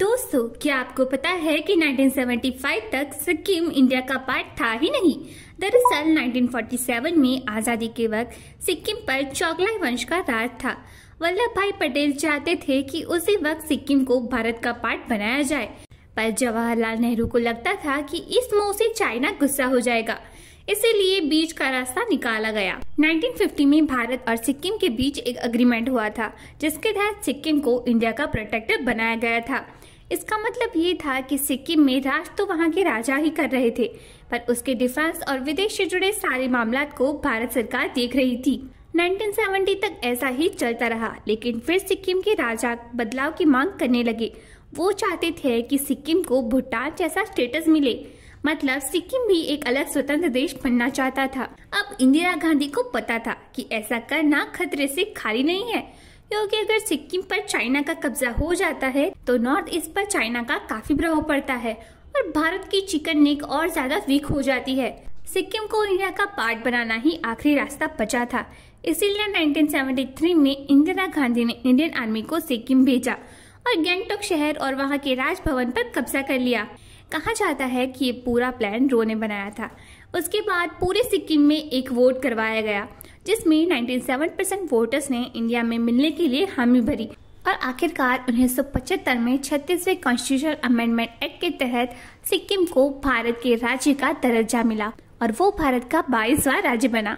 दोस्तों, क्या आपको पता है कि 1975 तक सिक्किम इंडिया का पार्ट था ही नहीं। दरअसल 1947 में आजादी के वक्त सिक्किम पर चौगलाई वंश का राज था। वल्लभ भाई पटेल चाहते थे कि उसी वक्त सिक्किम को भारत का पार्ट बनाया जाए, पर जवाहरलाल नेहरू को लगता था कि इस मुंह से चाइना गुस्सा हो जाएगा, इसीलिए बीच का रास्ता निकाला गया। 1950 में भारत और सिक्किम के बीच एक एग्रीमेंट हुआ था, जिसके तहत सिक्किम को इंडिया का प्रोटेक्टर बनाया गया था। इसका मतलब ये था कि सिक्किम में राज तो वहाँ के राजा ही कर रहे थे, पर उसके डिफेंस और विदेश से जुड़े सारे मामलात को भारत सरकार देख रही थी। 1970 तक ऐसा ही चलता रहा, लेकिन फिर सिक्किम के राजा बदलाव की मांग करने लगे। वो चाहते थे कि सिक्किम को भूटान जैसा स्टेटस मिले, मतलब सिक्किम भी एक अलग स्वतंत्र देश बनना चाहता था। अब इंदिरा गांधी को पता था कि ऐसा करना खतरे से खाली नहीं है, क्योंकि अगर सिक्किम पर चाइना का कब्जा हो जाता है तो नॉर्थ ईस्ट पर चाइना का काफी प्रभाव पड़ता है और भारत की चिकन नेक और ज्यादा वीक हो जाती है। सिक्किम को इंडिया का पार्ट बनाना ही आखिरी रास्ता बचा था। इसीलिए 1973 में इंदिरा गांधी ने इंडियन आर्मी को सिक्किम भेजा और गैंगटॉक शहर और वहाँ के राजभवन पर कब्जा कर लिया। कहा जाता है कि ये पूरा प्लान रो ने बनाया था। उसके बाद पूरे सिक्किम में एक वोट करवाया गया, जिसमें 97% वोटर्स ने इंडिया में मिलने के लिए हामी भरी और आखिरकार 1975 में 36वें कॉन्स्टिट्यूशनल अमेंडमेंट एक्ट के तहत सिक्किम को भारत के राज्य का दर्जा मिला और वो भारत का 22वां राज्य बना।